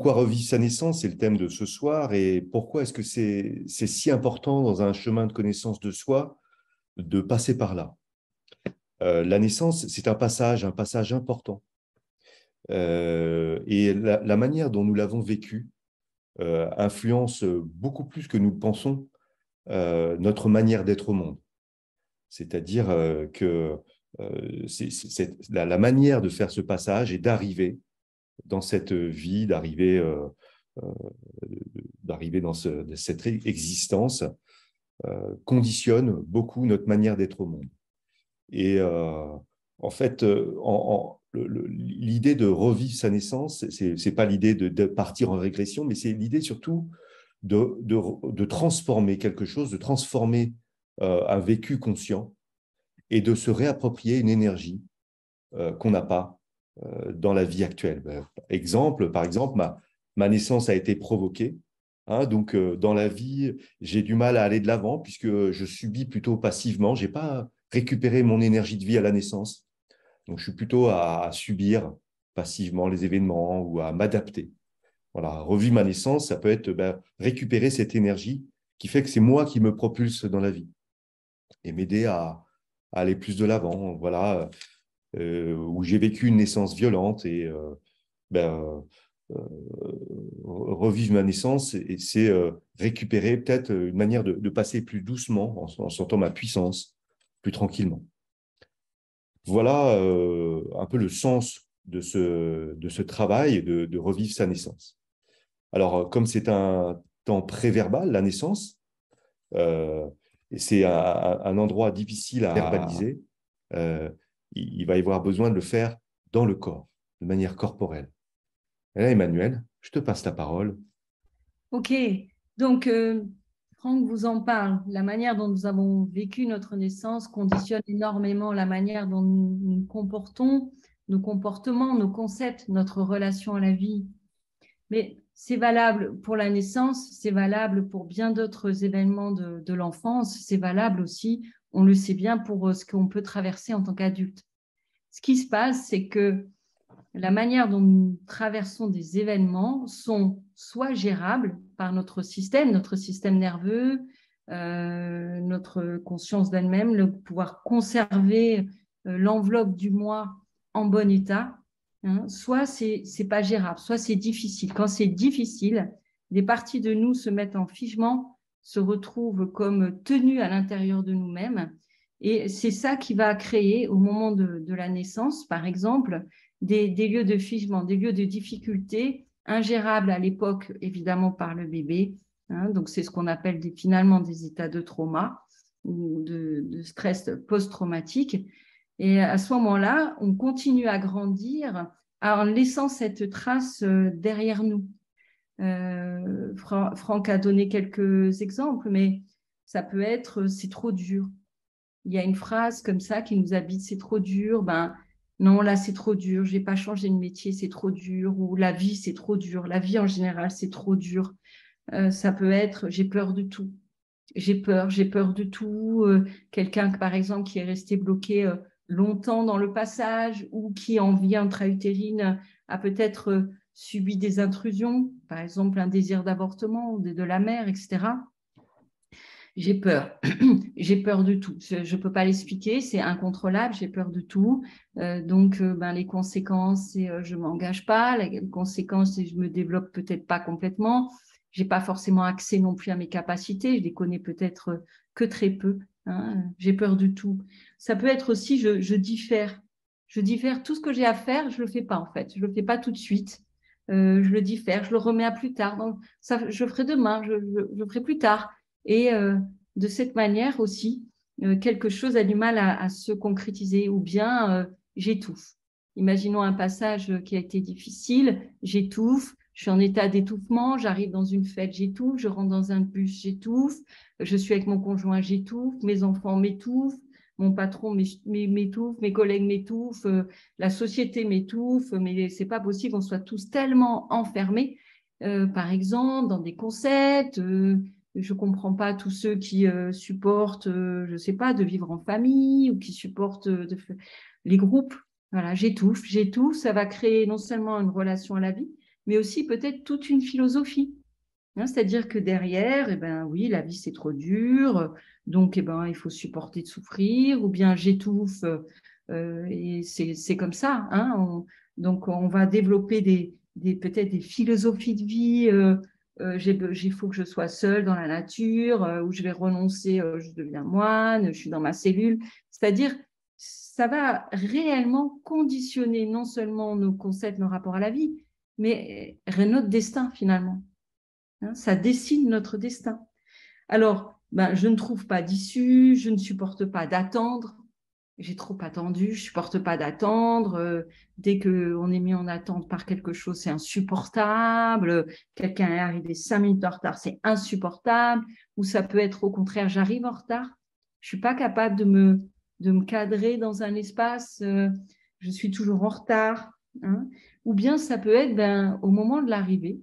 pourquoi revivre sa naissance, c'est le thème de ce soir, et pourquoi est-ce que c'est si important dans un chemin de connaissance de soi de passer par là. La naissance, c'est un passage important. Et la manière dont nous l'avons vécu influence beaucoup plus que nous le pensons notre manière d'être au monde. C'est-à-dire que la manière de faire ce passage et d'arriver dans cette vie, euh, d'arriver dans cette existence, conditionne beaucoup notre manière d'être au monde. Et en fait, l'idée de revivre sa naissance, c'est pas l'idée de partir en régression, mais c'est l'idée surtout de transformer quelque chose, de transformer un vécu conscient et de se réapproprier une énergie qu'on n'a pas dans la vie actuelle. Par exemple, ma naissance a été provoquée. Hein, donc, dans la vie, j'ai du mal à aller de l'avant puisque je subis plutôt passivement. Je n'ai pas récupéré mon énergie de vie à la naissance. Donc, je suis plutôt à subir passivement les événements ou à m'adapter. Voilà, revivre ma naissance, ça peut être récupérer cette énergie qui fait que c'est moi qui me propulse dans la vie et m'aider à aller plus de l'avant. Voilà, où j'ai vécu une naissance violente et ben, revivre ma naissance, et c'est récupérer peut-être une manière de passer plus doucement en sentant ma puissance plus tranquillement. Voilà un peu le sens de ce travail de revivre sa naissance. Alors, comme c'est un temps préverbal, la naissance, et c'est un endroit difficile à verbaliser, euh, il va y avoir besoin de le faire dans le corps, de manière corporelle. Et là, Emmanuel, je te passe la parole. Ok, donc Franck vous en parle. La manière dont nous avons vécu notre naissance conditionne énormément la manière dont nous nous comportons, nos comportements, nos concepts, notre relation à la vie. Mais c'est valable pour la naissance, c'est valable pour bien d'autres événements de l'enfance, c'est valable aussi, on le sait bien, pour ce qu'on peut traverser en tant qu'adulte. Ce qui se passe, c'est que la manière dont nous traversons des événements sont soit gérables par notre système nerveux, notre conscience d'elle-même, le pouvoir conserver l'enveloppe du moi en bon état, hein, soit c'est pas gérable, soit c'est difficile. Quand c'est difficile, des parties de nous se mettent en figement, se retrouvent comme tenues à l'intérieur de nous-mêmes. Et c'est ça qui va créer, au moment de la naissance, par exemple, des lieux de figement, des lieux de difficulté ingérables à l'époque, évidemment, par le bébé. Hein, donc, c'est ce qu'on appelle finalement des états de trauma ou de stress post-traumatique. Et à ce moment-là, on continue à grandir en laissant cette trace derrière nous. Franck a donné quelques exemples, mais ça peut être c'est trop dur. Il y a une phrase comme ça qui nous habite, c'est trop dur. Ben non, là c'est trop dur. Je vais pas changer de métier, c'est trop dur. Ou la vie c'est trop dur. La vie en général c'est trop dur. Ça peut être j'ai peur de tout. J'ai peur de tout. Quelqu'un par exemple qui est resté bloqué longtemps dans le passage ou qui en vie intra-utérine a peut-être subi des intrusions, par exemple un désir d'avortement de la mère, etc. J'ai peur. J'ai peur de tout. Je ne peux pas l'expliquer, c'est incontrôlable, j'ai peur de tout. Donc, les conséquences, c'est je ne m'engage pas. Les conséquences, c'est je ne me développe peut-être pas complètement. Je n'ai pas forcément accès non plus à mes capacités. Je les connais peut-être que très peu. Hein. J'ai peur de tout. Ça peut être aussi, je diffère. Je diffère tout ce que j'ai à faire, je ne le fais pas en fait. Je ne le fais pas tout de suite. Je le diffère, je le remets à plus tard. Donc, ça, je le ferai demain, je le ferai plus tard. Et de cette manière aussi, quelque chose a du mal à se concrétiser ou bien j'étouffe. Imaginons un passage qui a été difficile, j'étouffe, je suis en état d'étouffement, j'arrive dans une fête, j'étouffe, je rentre dans un bus, j'étouffe, je suis avec mon conjoint, j'étouffe, mes enfants m'étouffent, mon patron m'étouffe, mes collègues m'étouffent, la société m'étouffe, mais c'est pas possible qu'on soit tous tellement enfermés, par exemple, dans des concepts. Je ne comprends pas tous ceux qui supportent, je ne sais pas, de vivre en famille ou qui supportent les groupes. Voilà, j'étouffe. Ça va créer non seulement une relation à la vie, mais aussi peut-être toute une philosophie. Hein, c'est-à-dire que derrière, eh ben, oui, la vie c'est trop dur, donc eh ben, il faut supporter de souffrir, ou bien j'étouffe et c'est comme ça. Hein, donc on va développer peut-être des philosophies de vie. Il faut que je sois seule dans la nature, où je vais renoncer, je deviens moine, je suis dans ma cellule. C'est-à-dire, ça va réellement conditionner non seulement nos concepts, nos rapports à la vie, mais notre destin finalement. Hein, ça dessine notre destin. Alors, ben, je ne trouve pas d'issue, je ne supporte pas d'attendre. J'ai trop attendu, je ne supporte pas d'attendre. Dès qu'on est mis en attente par quelque chose, c'est insupportable. Quelqu'un est arrivé 5 minutes en retard, c'est insupportable. Ou ça peut être au contraire, j'arrive en retard. Je ne suis pas capable de me cadrer dans un espace. Je suis toujours en retard. Hein. Ou bien ça peut être ben, au moment de l'arrivée.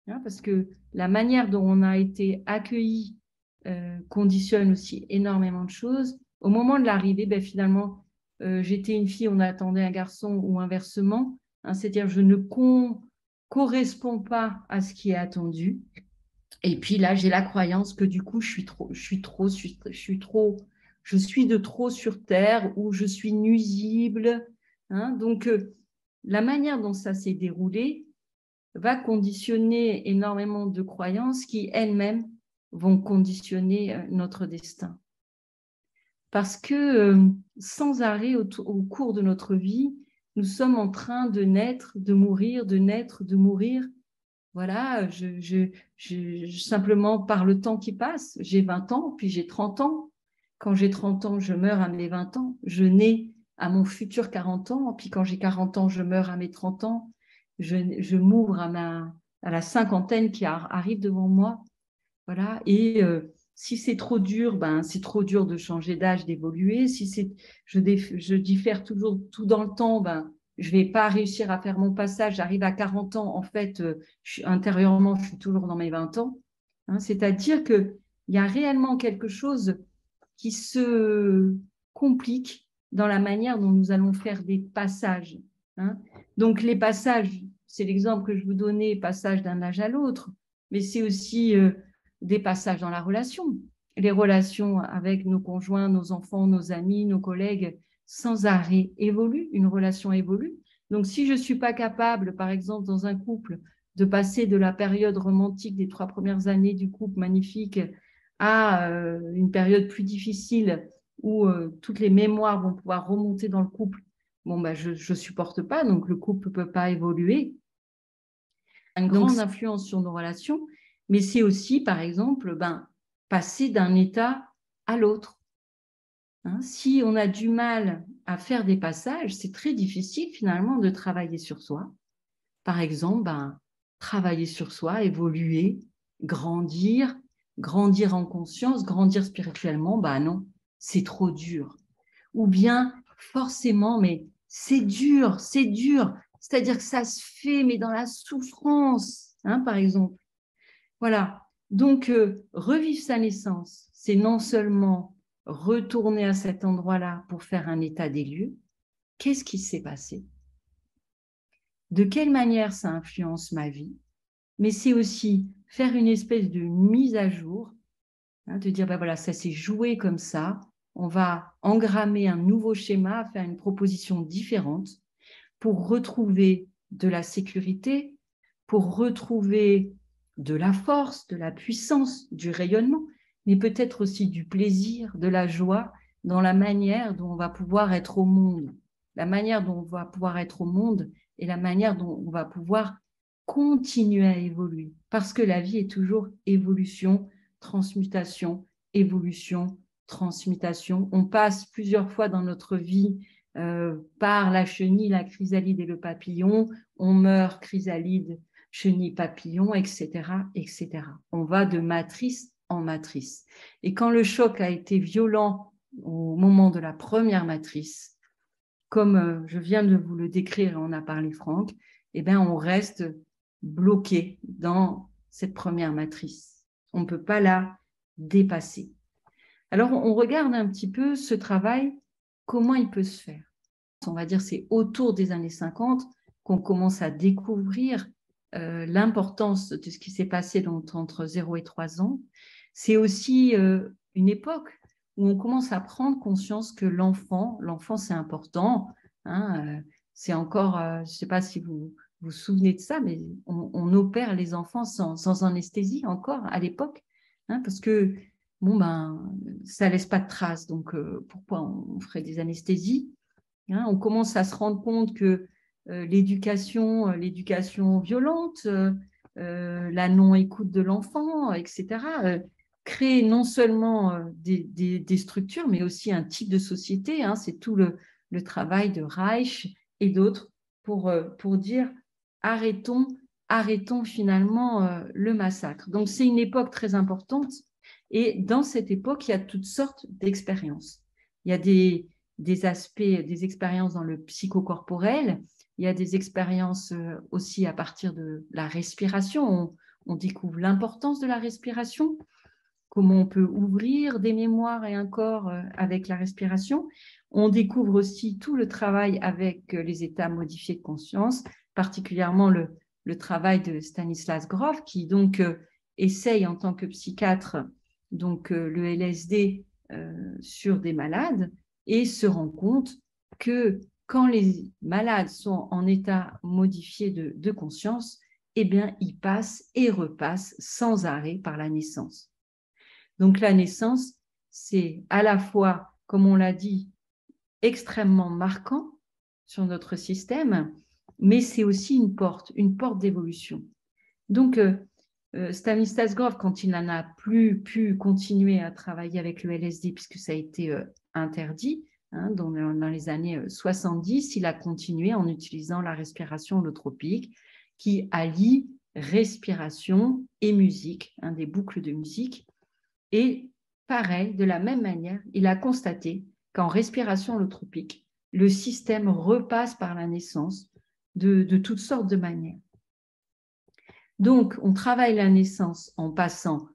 Hein, parce que la manière dont on a été accueilli conditionne aussi énormément de choses. Au moment de l'arrivée, ben, finalement, j'étais une fille, on attendait un garçon ou inversement. Hein, c'est-à-dire, je ne corresponds pas à ce qui est attendu. Et puis là, j'ai la croyance que du coup, je suis de trop sur Terre ou je suis nuisible. Hein. Donc, la manière dont ça s'est déroulé va conditionner énormément de croyances qui elles-mêmes vont conditionner notre destin. Parce que sans arrêt au cours de notre vie, nous sommes en train de naître, de mourir, de naître, de mourir. Voilà, simplement par le temps qui passe, j'ai 20 ans, puis j'ai 30 ans. Quand j'ai 30 ans, je meurs à mes 20 ans. Je nais à mon futur 40 ans, puis quand j'ai 40 ans, je meurs à mes 30 ans. Je m'ouvre à la cinquantaine qui arrive devant moi. Voilà, et si c'est trop dur, ben, c'est trop dur de changer d'âge, d'évoluer. Si je diffère toujours tout dans le temps, ben, je ne vais pas réussir à faire mon passage. J'arrive à 40 ans, en fait, intérieurement, je suis toujours dans mes 20 ans. Hein, c'est-à-dire qu'il y a réellement quelque chose qui se complique dans la manière dont nous allons faire des passages. Hein. Donc, les passages, c'est l'exemple que je vous donnais, passage d'un âge à l'autre, mais c'est aussi des passages dans la relation. Les relations avec nos conjoints, nos enfants, nos amis, nos collègues, sans arrêt évoluent, une relation évolue. Donc, si je ne suis pas capable, par exemple, dans un couple, de passer de la période romantique des 3 premières années du couple magnifique à une période plus difficile où toutes les mémoires vont pouvoir remonter dans le couple, bon, ben, je ne supporte pas, donc le couple ne peut pas évoluer. Une grande influence sur nos relations, mais c'est aussi, par exemple, ben, passer d'un état à l'autre. Hein, si on a du mal à faire des passages, c'est très difficile finalement de travailler sur soi. Par exemple, ben, travailler sur soi, évoluer, grandir en conscience, grandir spirituellement, ben non, c'est trop dur. Ou bien, forcément, mais c'est dur, c'est dur. C'est-à-dire que ça se fait, mais dans la souffrance, hein, par exemple. Voilà. Donc, revivre sa naissance, c'est non seulement retourner à cet endroit-là pour faire un état des lieux. Qu'est-ce qui s'est passé? De quelle manière ça influence ma vie? Mais c'est aussi faire une espèce de mise à jour, hein, de dire, ben voilà, ça s'est joué comme ça, on va engrammer un nouveau schéma, faire une proposition différente pour retrouver de la sécurité, pour retrouver de la force, de la puissance, du rayonnement, mais peut-être aussi du plaisir, de la joie dans la manière dont on va pouvoir être au monde, la manière dont on va pouvoir être au monde et la manière dont on va pouvoir continuer à évoluer. Parce que la vie est toujours évolution, transmutation, évolution, transmutation. On passe plusieurs fois dans notre vie par la chenille, la chrysalide et le papillon. On meurt chrysalide, chenille, papillon, etc., etc. On va de matrice en matrice. Et quand le choc a été violent au moment de la première matrice, comme je viens de vous le décrire et on a parlé Franck, eh bien, on reste bloqué dans cette première matrice. On ne peut pas la dépasser. Alors, on regarde un petit peu ce travail, comment il peut se faire. On va dire c'est autour des années 50 qu'on commence à découvrir l'importance de ce qui s'est passé entre 0 et 3 ans. C'est aussi une époque où on commence à prendre conscience que l'enfant c'est important. Hein, c'est encore, je ne sais pas si vous vous souvenez de ça, mais on opère les enfants sans anesthésie encore à l'époque, hein, parce que bon, ça ne laisse pas de traces, donc pourquoi on ferait des anesthésies, hein? On commence à se rendre compte que l'éducation violente, la non-écoute de l'enfant, etc., crée non seulement des structures, mais aussi un type de société, hein. C'est tout le travail de Reich et d'autres pour dire arrêtons finalement le massacre. Donc c'est une époque très importante, et dans cette époque, il y a toutes sortes d'expériences. Il y a des aspects, des expériences dans le psychocorporel. Il y a des expériences aussi à partir de la respiration. On découvre l'importance de la respiration, comment on peut ouvrir des mémoires et un corps avec la respiration. On découvre aussi tout le travail avec les états modifiés de conscience, particulièrement le travail de Stanislas Grof, qui donc essaye en tant que psychiatre donc le LSD sur des malades, et se rend compte que quand les malades sont en état modifié de conscience, eh bien, ils passent et repassent sans arrêt par la naissance. Donc la naissance, c'est à la fois, comme on l'a dit, extrêmement marquant sur notre système, mais c'est aussi une porte d'évolution. Donc, Stanislas Grof, quand il n'en a plus pu continuer à travailler avec le LSD, puisque ça a été interdit, hein, dans les années 70, il a continué en utilisant la respiration holotropique qui allie respiration et musique, hein, des boucles de musique. Et pareil, de la même manière, il a constaté qu'en respiration holotropique, le système repasse par la naissance de toutes sortes de manières. Donc, on travaille la naissance en passant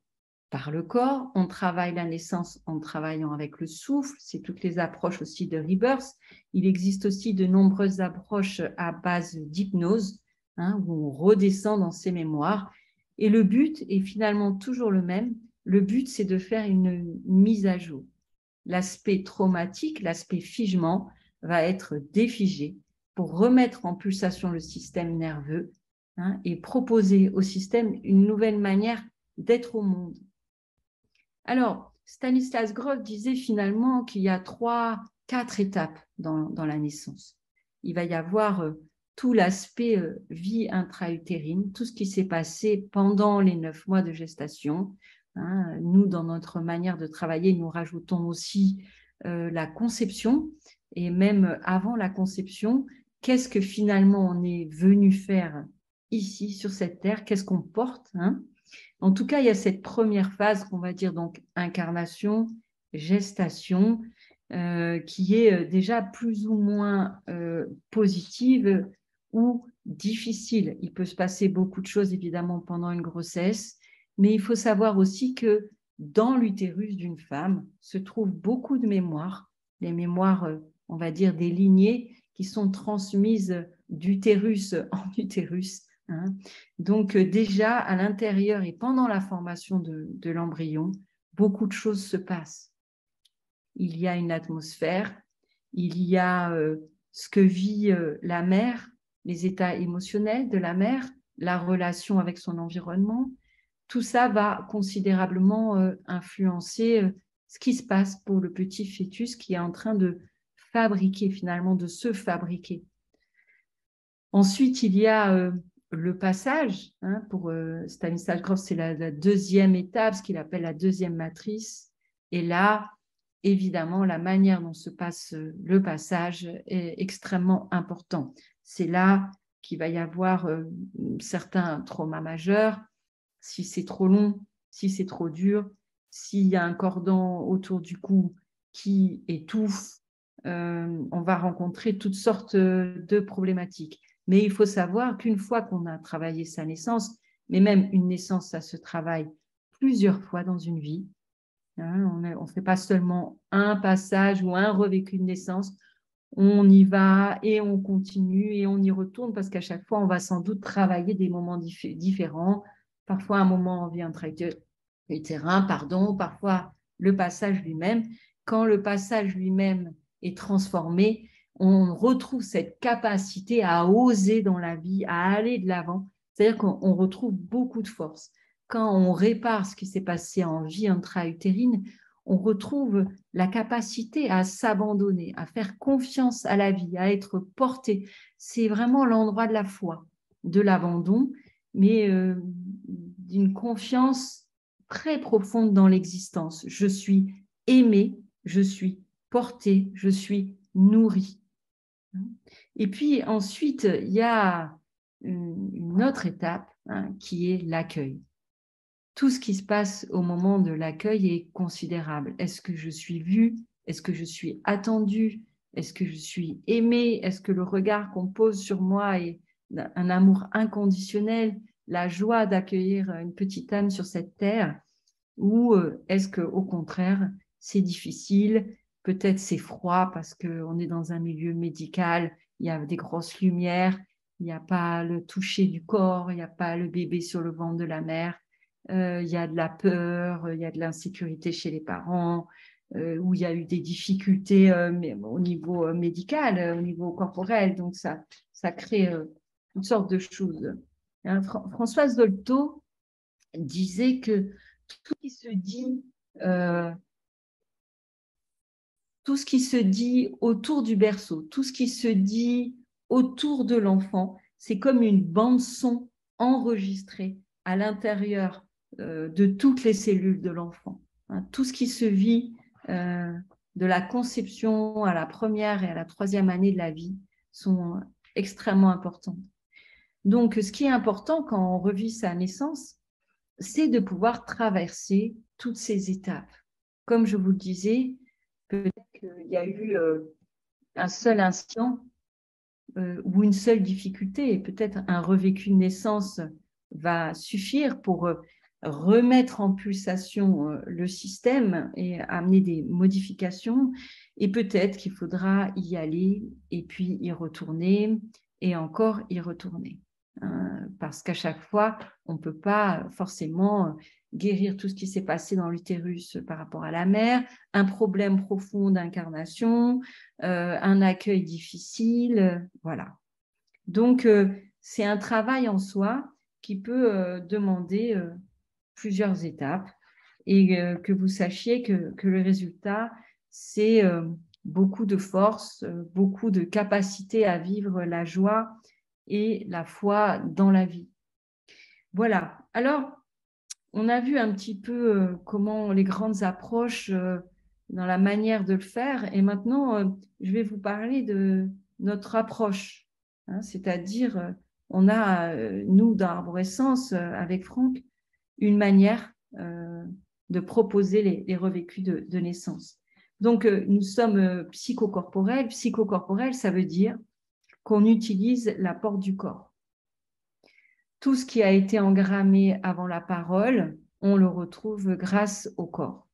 par le corps, on travaille la naissance en travaillant avec le souffle, c'est toutes les approches aussi de Rebirth. Il existe aussi de nombreuses approches à base d'hypnose, hein, où on redescend dans ses mémoires. Et le but est finalement toujours le même. Le but, c'est de faire une mise à jour. L'aspect traumatique, l'aspect figement, va être défigé pour remettre en pulsation le système nerveux, hein, et proposer au système une nouvelle manière d'être au monde. Alors, Stanislas Grof disait finalement qu'il y a 4 étapes dans la naissance. Il va y avoir tout l'aspect vie intra-utérine, tout ce qui s'est passé pendant les 9 mois de gestation. Hein. Nous, dans notre manière de travailler, nous rajoutons aussi la conception, et même avant la conception, qu'est-ce que finalement on est venu faire ici sur cette terre, qu'est-ce qu'on porte, hein? En tout cas, il y a cette première phase qu'on va dire donc incarnation, gestation, qui est déjà plus ou moins positive ou difficile. Il peut se passer beaucoup de choses évidemment pendant une grossesse, mais il faut savoir aussi que dans l'utérus d'une femme se trouvent beaucoup de mémoires, les mémoires, on va dire, des lignées qui sont transmises d'utérus en utérus. Hein. Donc déjà, à l'intérieur et pendant la formation de l'embryon, beaucoup de choses se passent. Il y a une atmosphère, il y a ce que vit la mère, les états émotionnels de la mère, la relation avec son environnement. Tout ça va considérablement influencer ce qui se passe pour le petit fœtus qui est en train de fabriquer, finalement, de se fabriquer. Ensuite, il y a le passage, hein, pour Stanislas Grof, c'est la deuxième étape, ce qu'il appelle la deuxième matrice. Et là, évidemment, la manière dont se passe le passage est extrêmement important. C'est là qu'il va y avoir certains traumas majeurs, si c'est trop long, si c'est trop dur, s'il y a un cordon autour du cou qui étouffe, on va rencontrer toutes sortes de problématiques. Mais il faut savoir qu'une fois qu'on a travaillé sa naissance, mais même une naissance, ça se travaille plusieurs fois dans une vie. Hein, on ne fait pas seulement un passage ou un revécu de naissance. on y va et on continue et on y retourne parce qu'à chaque fois, on va sans doute travailler des moments différents. Parfois, un moment en vie intra-utérin, pardon, parfois le passage lui-même. Quand le passage lui-même est transformé, on retrouve cette capacité à oser dans la vie, à aller de l'avant. C'est-à-dire qu'on retrouve beaucoup de force. Quand on répare ce qui s'est passé en vie intra-utérine, on retrouve la capacité à s'abandonner, à faire confiance à la vie, à être porté. C'est vraiment l'endroit de la foi, de l'abandon, mais d'une confiance très profonde dans l'existence. Je suis aimé, je suis porté, je suis nourri. Et puis ensuite, il y a une autre étape qui est l'accueil. Tout ce qui se passe au moment de l'accueil est considérable. Est-ce que je suis vue? Est-ce que je suis attendue? Est-ce que je suis aimée? Est-ce que le regard qu'on pose sur moi est un amour inconditionnel, la joie d'accueillir une petite âme sur cette terre? Ou est-ce qu'au contraire, c'est difficile? Peut-être c'est froid parce qu'on est dans un milieu médical, il y a des grosses lumières, il n'y a pas le toucher du corps, il n'y a pas le bébé sur le ventre de la mère. Il y a de la peur, il y a de l'insécurité chez les parents, où il y a eu des difficultés au niveau médical, au niveau corporel. Donc, ça crée toutes sortes de choses. Françoise Dolto disait que tout ce qui se dit, euh, tout ce qui se dit autour du berceau, tout ce qui se dit autour de l'enfant, c'est comme une bande-son enregistrée à l'intérieur de toutes les cellules de l'enfant. Tout ce qui se vit de la conception à la première et à la troisième année de la vie sont extrêmement importantes. Donc, ce qui est important quand on revit sa naissance, c'est de pouvoir traverser toutes ces étapes. Comme je vous le disais, peut-être qu'il y a eu un seul instant ou une seule difficulté, et peut-être un revécu de naissance va suffire pour remettre en pulsation le système et amener des modifications. Et peut-être qu'il faudra y aller et puis y retourner et encore y retourner. Parce qu'à chaque fois, on ne peut pas forcément guérir tout ce qui s'est passé dans l'utérus par rapport à la mère, un problème profond d'incarnation, un accueil difficile, voilà. Donc, c'est un travail en soi qui peut demander plusieurs étapes et que vous sachiez que le résultat, c'est beaucoup de force, beaucoup de capacité à vivre la joie et la foi dans la vie. Voilà. Alors, on a vu un petit peu comment les grandes approches dans la manière de le faire. Et maintenant, je vais vous parler de notre approche. C'est-à-dire, on a, nous, dans Arborescence, avec Franck, une manière de proposer les revêcus de naissance. Donc, nous sommes psychocorporels. Psychocorporel, ça veut dire qu'on utilise la porte du corps. Tout ce qui a été engrammé avant la parole, on le retrouve grâce au corps.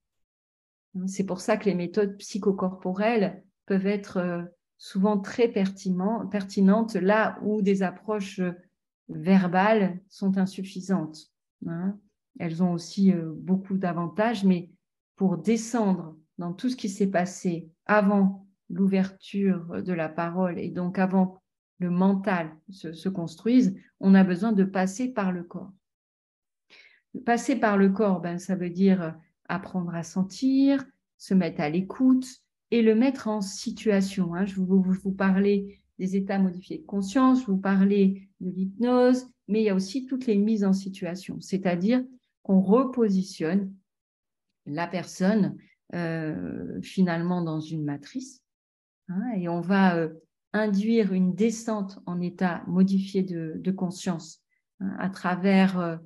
C'est pour ça que les méthodes psychocorporelles peuvent être souvent très pertinentes là où des approches verbales sont insuffisantes. Elles ont aussi beaucoup d'avantages, mais pour descendre dans tout ce qui s'est passé avant l'ouverture de la parole et donc avant le mental se construise, on a besoin de passer par le corps. Passer par le corps, ça veut dire apprendre à sentir, se mettre à l'écoute et le mettre en situation. Je vous parlais des états modifiés de conscience, je vous parlais de l'hypnose, mais il y a aussi toutes les mises en situation, c'est-à-dire qu'on repositionne la personne finalement dans une matrice et on va induire une descente en état modifié de conscience à travers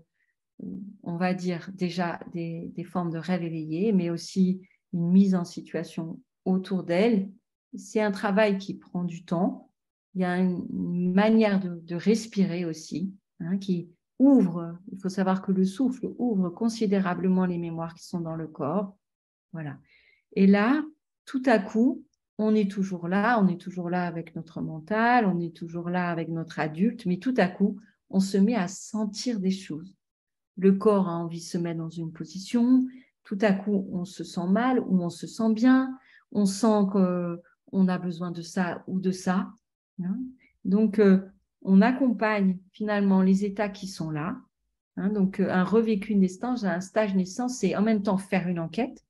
on va dire déjà des formes de rêve éveillé, mais aussi une mise en situation autour d'elle. C'est un travail qui prend du temps. Il y a une manière de respirer aussi, qui ouvre. Il faut savoir que le souffle ouvre considérablement les mémoires qui sont dans le corps. Voilà. Et là, tout à coup, on est toujours là avec notre mental, on est toujours là avec notre adulte, mais tout à coup, on se met à sentir des choses. Le corps a envie de se mettre dans une position, tout à coup, on se sent mal ou on se sent bien, on sent qu'on a besoin de ça ou de ça. Hein. Donc, on accompagne finalement les états qui sont là. Hein. Donc, un revécu naissance, un stage naissance, c'est en même temps faire une enquête.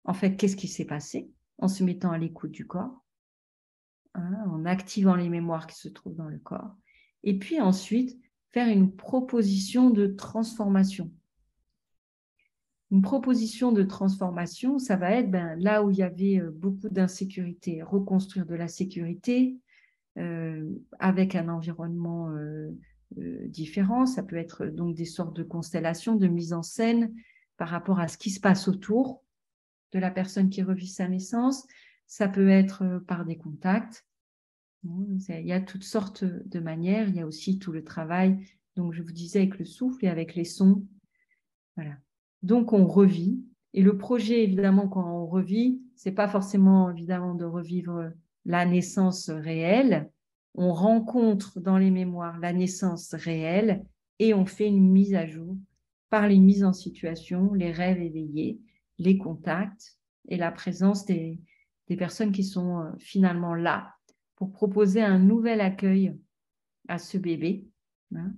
En fait, qu'est-ce qui s'est passé en se mettant à l'écoute du corps, hein, en activant les mémoires qui se trouvent dans le corps. Et puis ensuite, faire une proposition de transformation. Une proposition de transformation, ça va être là où il y avait beaucoup d'insécurité, reconstruire de la sécurité avec un environnement différent. Ça peut être donc des sortes de constellations, de mise en scène par rapport à ce qui se passe autour de la personne qui revit sa naissance. Ça peut être par des contacts. Il y a toutes sortes de manières. Il y a aussi tout le travail, donc je vous disais, avec le souffle et avec les sons. Voilà. Donc, on revit. Et le projet, évidemment, quand on revit, c'est pas forcément, évidemment, de revivre la naissance réelle. On rencontre dans les mémoires la naissance réelle et on fait une mise à jour par les mises en situation, les rêves éveillés, les contacts et la présence des personnes qui sont finalement là pour proposer un nouvel accueil à ce bébé. Hein.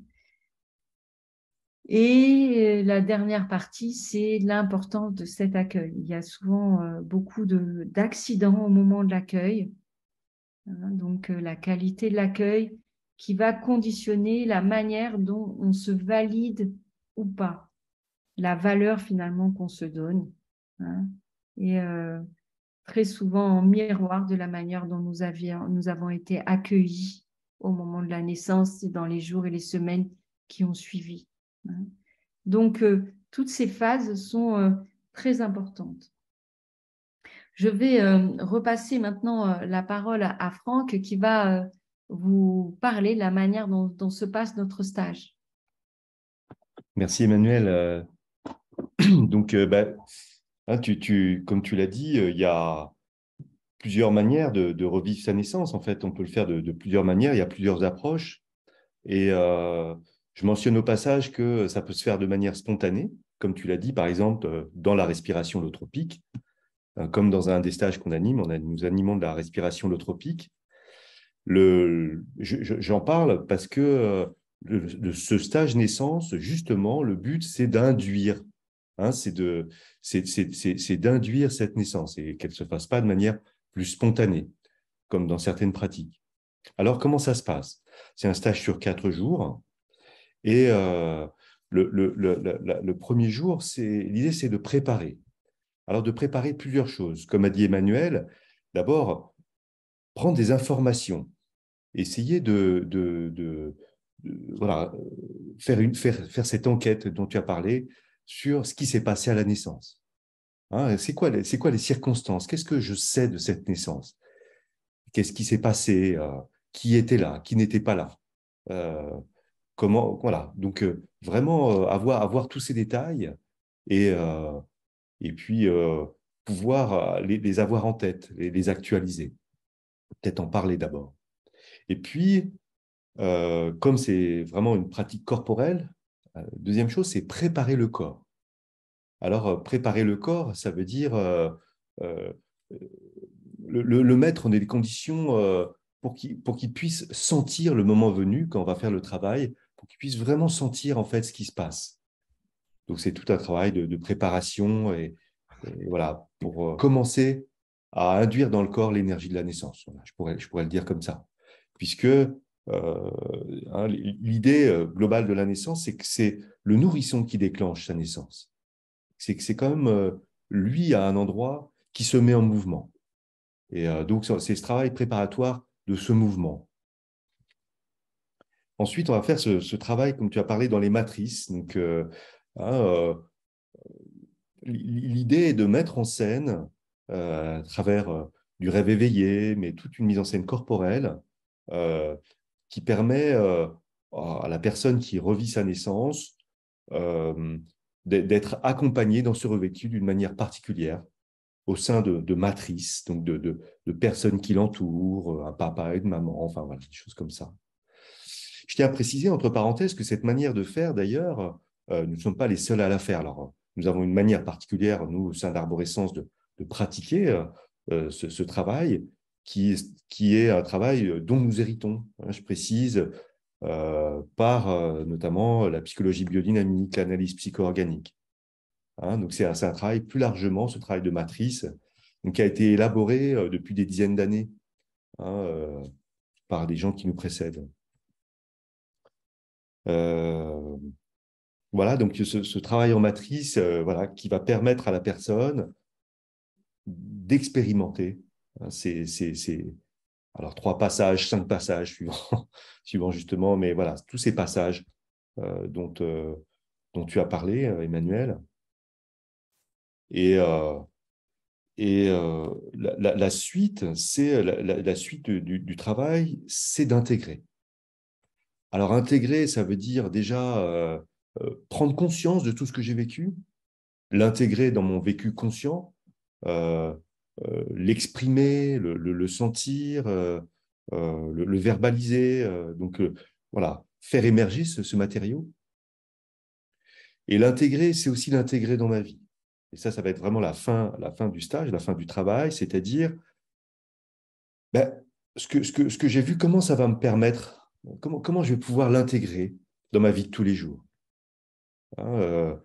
Et la dernière partie, c'est l'importance de cet accueil. Il y a souvent beaucoup d'accidents au moment de l'accueil. Hein, donc, la qualité de l'accueil qui va conditionner la manière dont on se valide ou pas, la valeur finalement qu'on se donne. Hein, et très souvent en miroir de la manière dont nous avons été accueillis au moment de la naissance et dans les jours et les semaines qui ont suivi. Hein. Donc, toutes ces phases sont très importantes. Je vais repasser maintenant la parole à Franck qui va vous parler de la manière dont se passe notre stage. Merci Emmanuel. Donc, hein, comme tu l'as dit, il y a plusieurs manières de revivre sa naissance. En fait, on peut le faire de plusieurs manières. Il y a plusieurs approches. Et je mentionne au passage que ça peut se faire de manière spontanée, comme tu l'as dit, par exemple, dans la respiration holotropique, comme dans un des stages qu'on anime, nous animons de la respiration holotropique. J'en parle parce que ce stage naissance, justement, le but, c'est d'induire, hein, c'est d'induire cette naissance et qu'elle ne se fasse pas de manière plus spontanée, comme dans certaines pratiques. Alors, comment ça se passe? C'est un stage sur 4 jours. Et le premier jour, l'idée, c'est de préparer. Alors, de préparer plusieurs choses. Comme a dit Emmanuel, d'abord, prendre des informations. Essayer voilà, faire cette enquête dont tu as parlé sur ce qui s'est passé à la naissance. Hein, c'est quoi les circonstances? Qu'est-ce que je sais de cette naissance? Qu'est-ce qui s'est passé? Qui était là? Qui n'était pas là? Comment, voilà. Donc, vraiment avoir tous ces détails et, euh, et puis pouvoir les avoir en tête, les actualiser. Peut-être en parler d'abord. Et puis, comme c'est vraiment une pratique corporelle, deuxième chose, c'est préparer le corps. Alors, préparer le corps, ça veut dire euh, le mettre dans des conditions pour qu'il puisse sentir le moment venu, quand on va faire le travail, pour qu'il puisse vraiment sentir en fait ce qui se passe. Donc, c'est tout un travail de préparation et voilà, pour commencer à induire dans le corps l'énergie de la naissance. Voilà, je pourrais le dire comme ça. Puisque hein, l'idée globale de la naissance, c'est que c'est le nourrisson qui déclenche sa naissance. C'est que c'est quand même lui à un endroit qui se met en mouvement. Et donc, c'est ce travail préparatoire de ce mouvement. Ensuite, on va faire ce travail, comme tu as parlé, dans les matrices. Donc, hein, l'idée est de mettre en scène, à travers du rêve éveillé, mais toute une mise en scène corporelle, qui permet à la personne qui revit sa naissance d'être accompagnée dans ce revêtu d'une manière particulière. au sein de matrices, donc de personnes qui l'entourent, un papa et une maman, enfin voilà, des choses comme ça. Je tiens à préciser, entre parenthèses, que cette manière de faire, d'ailleurs, nous ne sommes pas les seuls à la faire. Alors, nous avons une manière particulière, nous, au sein d'Arborescence, de pratiquer ce travail, qui est un travail dont nous héritons. Je précise, par notamment la psychologie biodynamique, l'analyse psycho-organique. Donc, c'est un travail plus largement, ce travail de matrice, donc, qui a été élaboré depuis des dizaines d'années par des gens qui nous précèdent. Voilà, donc ce travail en matrice voilà, qui va permettre à la personne d'expérimenter. Alors 3 passages, 5 passages, suivant justement, mais voilà, tous ces passages dont tu as parlé, Emmanuel. Et la suite, c'est la suite du travail, c'est d'intégrer. Alors, intégrer, ça veut dire déjà prendre conscience de tout ce que j'ai vécu, l'intégrer dans mon vécu conscient, l'exprimer, le sentir, le verbaliser. Donc, voilà, faire émerger ce matériau. Et l'intégrer, c'est aussi l'intégrer dans ma vie. Et ça va être vraiment la fin du stage, la fin du travail, c'est-à-dire ben, ce que j'ai vu, comment ça va me permettre, comment je vais pouvoir l'intégrer dans ma vie de tous les jours. Voilà,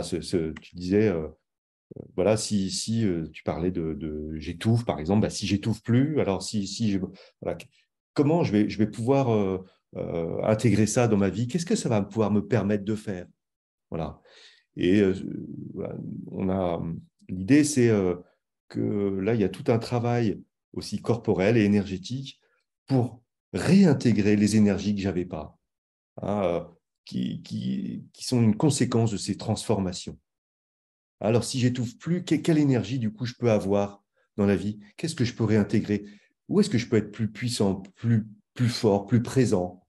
tu disais, voilà, si tu parlais de j'étouffe, par exemple, bah, si j'étouffe plus, alors voilà, comment je vais pouvoir intégrer ça dans ma vie? Qu'est-ce que ça va pouvoir me permettre de faire? Voilà. Et voilà, l'idée, c'est que là, il y a tout un travail aussi corporel et énergétique pour réintégrer les énergies que je n'avais pas, qui sont une conséquence de ces transformations. Alors, si j'étouffe plus, quelle énergie, du coup, je peux avoir dans la vie? Qu'est-ce que je peux réintégrer? Où est-ce que je peux être plus puissant, plus fort, plus présent?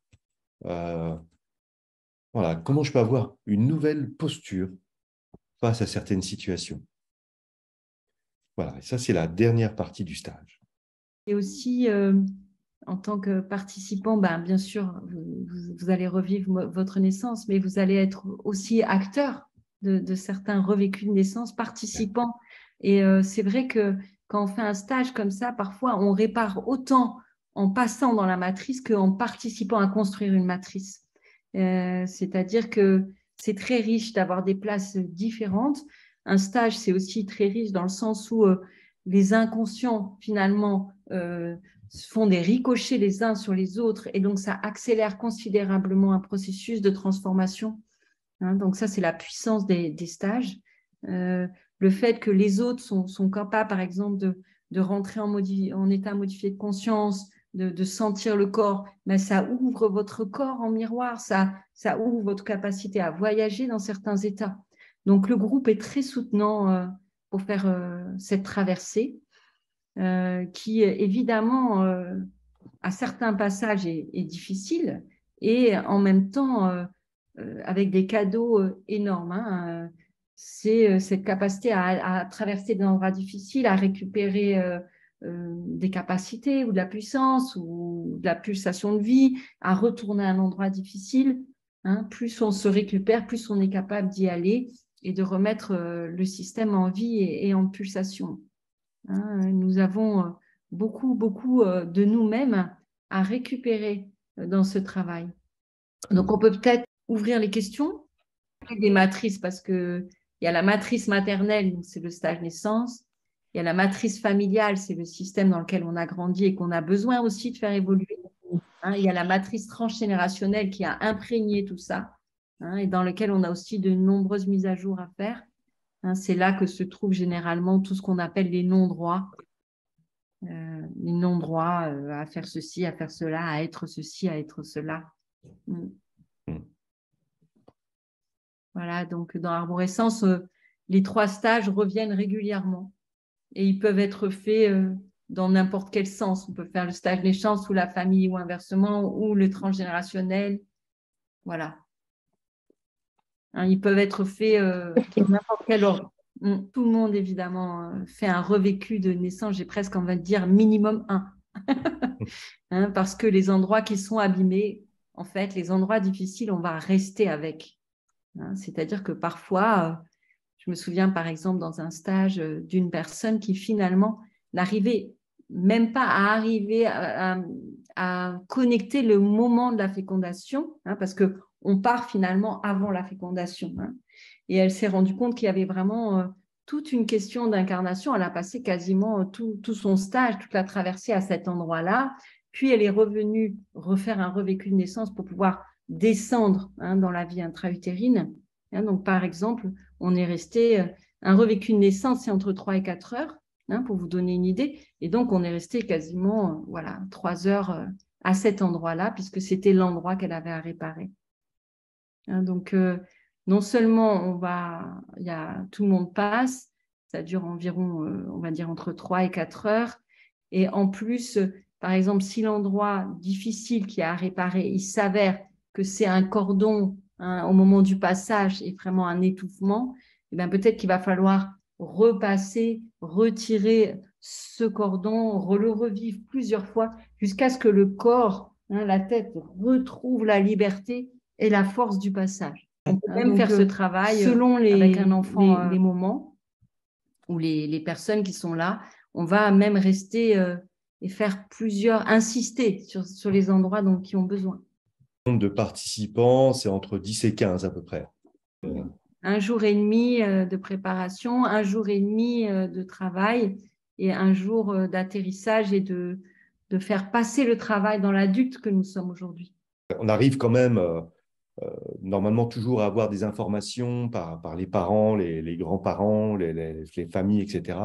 Voilà, comment je peux avoir une nouvelle posture face à certaines situations? Voilà, et ça, c'est la dernière partie du stage. Et aussi, en tant que participant, ben, bien sûr, vous allez revivre votre naissance, mais vous allez être aussi acteur de certains revécus de naissance, participant. Et c'est vrai que quand on fait un stage comme ça, parfois, on répare autant en passant dans la matrice qu'en participant à construire une matrice. C'est-à-dire que c'est très riche d'avoir des places différentes. Un stage, c'est aussi très riche dans le sens où les inconscients, finalement, font des ricochets les uns sur les autres et donc ça accélère considérablement un processus de transformation. Donc ça, c'est la puissance des stages. Le fait que les autres sont capables, par exemple, de rentrer en état modifié de conscience, de sentir le corps, mais ça ouvre votre corps en miroir, ça ouvre votre capacité à voyager dans certains états. Donc le groupe est très soutenant pour faire cette traversée. Qui évidemment à certains passages est difficile et en même temps avec des cadeaux énormes. C'est cette capacité à traverser des endroits difficiles, à récupérer des capacités ou de la puissance ou de la pulsation de vie, à retourner à un endroit difficile. Plus on se récupère, plus on est capable d'y aller et de remettre le système en vie et en pulsation. Nous avons beaucoup de nous-mêmes à récupérer dans ce travail. Donc, on peut peut-être ouvrir les questions des matrices parce qu'il y a la matrice maternelle, c'est le stage naissance. Il y a la matrice familiale, c'est le système dans lequel on a grandi et qu'on a besoin aussi de faire évoluer. Il y a la matrice transgénérationnelle qui a imprégné tout ça et dans lequel on a aussi de nombreuses mises à jour à faire. C'est là que se trouve généralement tout ce qu'on appelle les non-droits. Les non-droits à faire ceci, à faire cela, à être ceci, à être cela. Voilà, donc dans Arborescence, les 3 stages reviennent régulièrement et ils peuvent être faits dans n'importe quel sens. On peut faire le stage des chances ou la famille ou inversement ou le transgénérationnel. Voilà. Ils peuvent être faits dans n'importe quel ordre. Tout le monde, évidemment, fait un revécu de naissance, j'ai presque envie de dire minimum un. Hein, parce que les endroits qui sont abîmés, en fait, les endroits difficiles, on va rester avec. Hein. C'est-à-dire que parfois, je me souviens par exemple dans un stage d'une personne qui finalement n'arrivait même pas à arriver à connecter le moment de la fécondation, hein, parce qu'on part finalement avant la fécondation. Hein. Et elle s'est rendue compte qu'il y avait vraiment toute une question d'incarnation. Elle a passé quasiment tout son stage, toute la traversée à cet endroit-là. Puis elle est revenue refaire un revécu de naissance pour pouvoir descendre, hein, dans la vie intra-utérine. Hein, donc par exemple, on est resté, un revécu de naissance, c'est entre 3 et 4 heures, hein, pour vous donner une idée. Et donc, on est resté quasiment 3 heures à cet endroit-là, puisque c'était l'endroit qu'elle avait à réparer. Hein, donc, non seulement tout le monde passe, ça dure environ, on va dire, entre 3 et 4 heures. Et en plus, par exemple, si l'endroit difficile qui a à réparer, il s'avère que c'est un cordon, hein, au moment du passage et vraiment un étouffement, eh bien, peut-être qu'il va falloir repasser, retirer ce cordon, le revivre plusieurs fois jusqu'à ce que le corps, hein, la tête, retrouve la liberté et la force du passage. On peut même faire ce travail selon avec un enfant, les moments ou les personnes qui sont là. On va même rester et faire insister sur les endroits dont qui ont besoin. Le nombre de participants, c'est entre 10 et 15 à peu près. Un jour et demi de préparation, un jour et demi de travail et un jour d'atterrissage et de faire passer le travail dans l'adulte que nous sommes aujourd'hui. On arrive quand même normalement toujours à avoir des informations par les parents, les grands-parents, les familles, etc.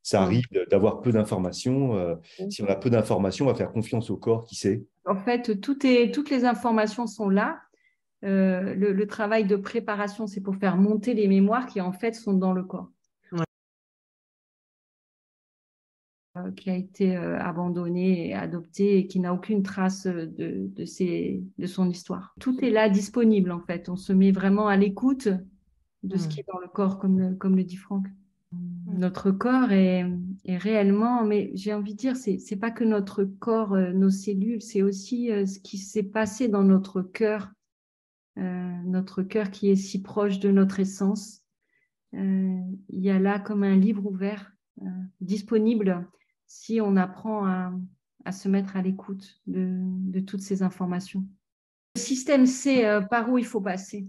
Ça arrive d'avoir peu d'informations. Si on a peu d'informations, on va faire confiance au corps qui sait. En fait, toutes les informations sont là. Le travail de préparation, c'est pour faire monter les mémoires qui, en fait, sont dans le corps. Ouais. Qui a été abandonné et adopté et qui n'a aucune trace de son histoire. Tout est là disponible, en fait. On se met vraiment à l'écoute de ce qui est dans le corps, comme le dit Franck. Notre corps est réellement, mais j'ai envie de dire, c'est pas que notre corps, nos cellules, c'est aussi ce qui s'est passé dans notre cœur qui est si proche de notre essence. Il y a là comme un livre ouvert, disponible si on apprend à se mettre à l'écoute de toutes ces informations. Le système sait par où il faut passer.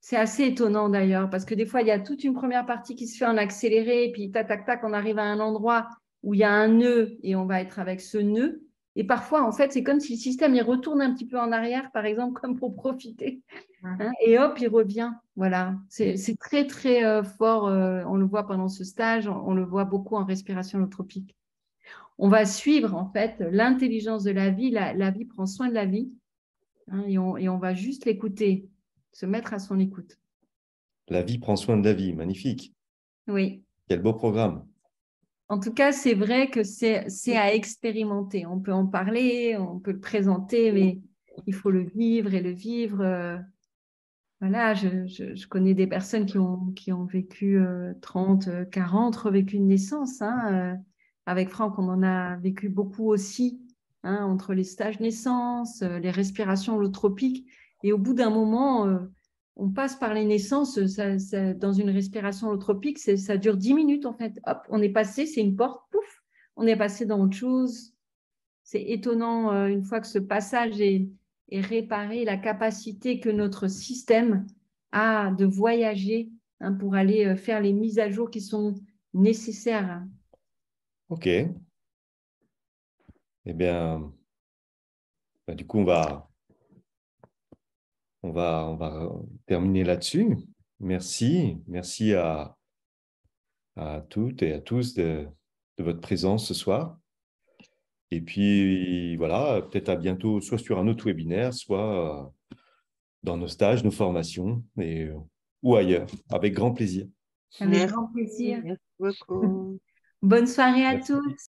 C'est assez étonnant d'ailleurs, parce que des fois, il y a toute une première partie qui se fait en accéléré, et puis tac, tac, tac, on arrive à un endroit où il y a un nœud, et on va être avec ce nœud. Et parfois, en fait, c'est comme si le système, il retourne un petit peu en arrière, par exemple, comme pour profiter. Hein, et hop, il revient. Voilà. C'est très, très fort. On le voit pendant ce stage, on le voit beaucoup en respiration holotropique. On va suivre, en fait, l'intelligence de la vie. La vie prend soin de la vie. Hein, et on va juste l'écouter, se mettre à son écoute. La vie prend soin de la vie. Magnifique. Oui. Quel beau programme. En tout cas, c'est vrai que c'est à expérimenter. On peut en parler, on peut le présenter, mais il faut le vivre et le vivre. Voilà, je connais des personnes qui ont vécu 30, 40, revécu une naissance. Hein. Avec Franck, on en a vécu beaucoup aussi, hein, entre les stages naissance, les respirations holotropiques. Et au bout d'un moment, on passe par les naissances. Dans une respiration holotropique, ça dure 10 minutes en fait. Hop, on est passé, c'est une porte, pouf, on est passé dans autre chose. C'est étonnant, une fois que ce passage est réparé, la capacité que notre système a de voyager, hein, pour aller faire les mises à jour qui sont nécessaires. Ok. Eh bien, du coup, on va terminer là-dessus. Merci. Merci à toutes et à tous de votre présence ce soir. Et puis, voilà, peut-être à bientôt, soit sur un autre webinaire, soit dans nos stages, nos formations, ou ailleurs, avec grand plaisir. Avec grand plaisir. Merci beaucoup. Bonne soirée à Merci. tous.